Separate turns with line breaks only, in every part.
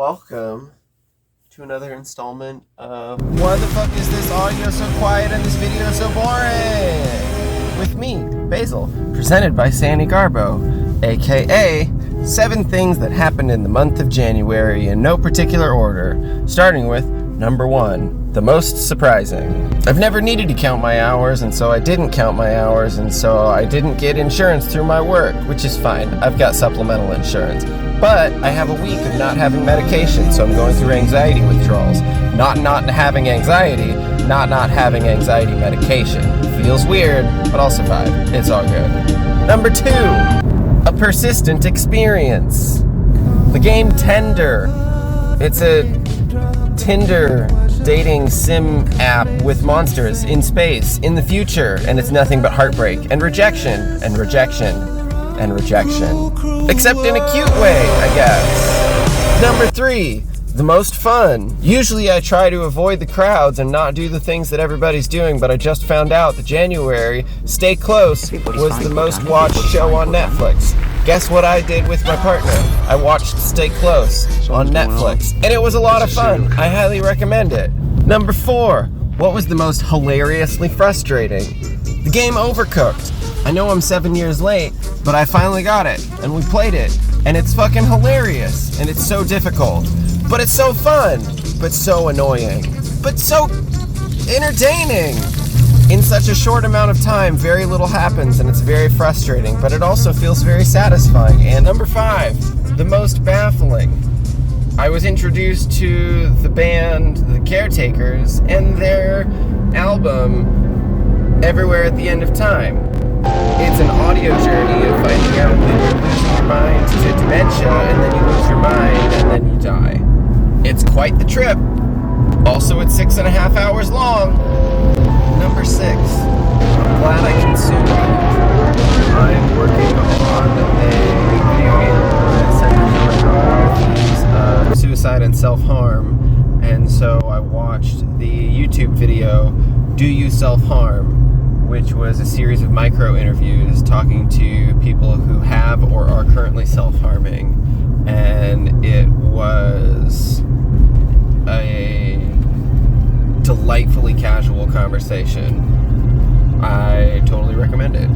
welcome to another installment of Why the fuck is this audio so quiet and this video so boring? With me, Basil, presented by Sani Garbo, aka 7 things that happened in the month of January in no particular order, starting with number 1, the most surprising. I've never needed to count my hours, and so I didn't count my hours, and so I didn't get insurance through my work, which is fine. I've got supplemental insurance. But I have a week of not having medication, so I'm going through anxiety withdrawals. Not having anxiety, not having anxiety medication. Feels weird, but I'll survive. It's all good. Number 2, a persistent experience. The game Tinder. It's a Tinder dating sim app with monsters in space, in the future, and it's nothing but heartbreak and rejection and rejection and rejection. Except in a cute way, I guess. Number 3, the most fun. Usually I try to avoid the crowds and not do the things that everybody's doing, but I just found out that January, Stay Close, was the most watched show on Netflix. Guess what I did with my partner? I watched Stay Close on Netflix, and it was a lot of fun. I highly recommend it. Number 4, what was the most hilariously frustrating? The game Overcooked. I know I'm 7 years late, but I finally got it, and we played it, and it's fucking hilarious, and it's so difficult, but it's so fun, but so annoying, but so entertaining. In such a short amount of time, very little happens, and it's very frustrating, but it also feels very satisfying. And number 5, the most baffling. I was introduced to the band, the Caretakers, and their album, Everywhere at the End of Time. It's an audio journey of finding out that you're losing your mind to dementia, and then you lose your mind, and then you die. It's quite the trip. Also, it's 6.5 hours long. Number 6, I'm glad I consumed it. I'm working on a video game that centers around suicide and self-harm, and so I watched the YouTube video, Do You Self-Harm?, which was a series of micro interviews talking to people who have or are currently self-harming, and it was a delightfully casual conversation. I totally recommend it.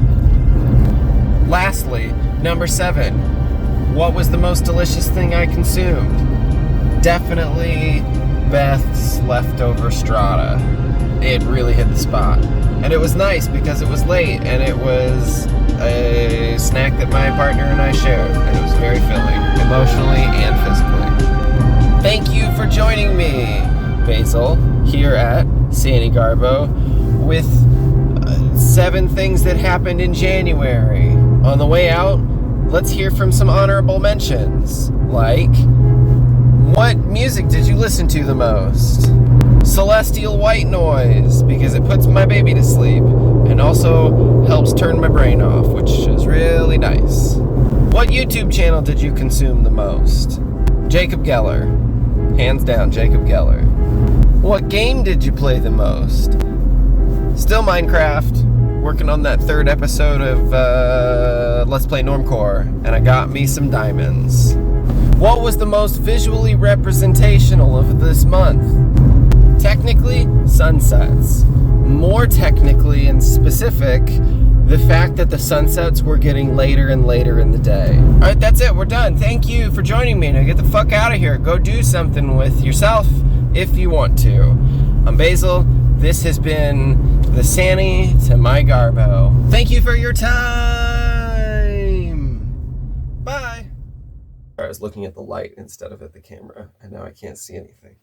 Lastly, number 7, what was the most delicious thing I consumed? Definitely Beth's leftover strata. It really hit the spot. And it was nice because it was late and it was a snack that my partner and I shared, and it was very filling, emotionally and physically. Thank you for joining me, Basil, here at Sani Garbo with 7 things that happened in January. On the way out, let's hear from some honorable mentions, like, what music did you listen to the most? Celestial white noise, because it puts my baby to sleep and also helps turn my brain off, which is really nice. What YouTube channel did you consume the most? Jacob Geller. Hands down, Jacob Geller. What game did you play the most? Still Minecraft. Working on that 3rd episode of Let's Play Normcore, and I got me some diamonds. What was the most visually representational of this month? Technically, sunsets. More technically and specific, the fact that the sunsets were getting later and later in the day. Alright, that's it. We're done. Thank you for joining me. Now get the fuck out of here. Go do something with yourself if you want to. I'm Basil. This has been the Sani to my Garbo. Thank you for your time. Bye. I was looking at the light instead of at the camera, and now I can't see anything.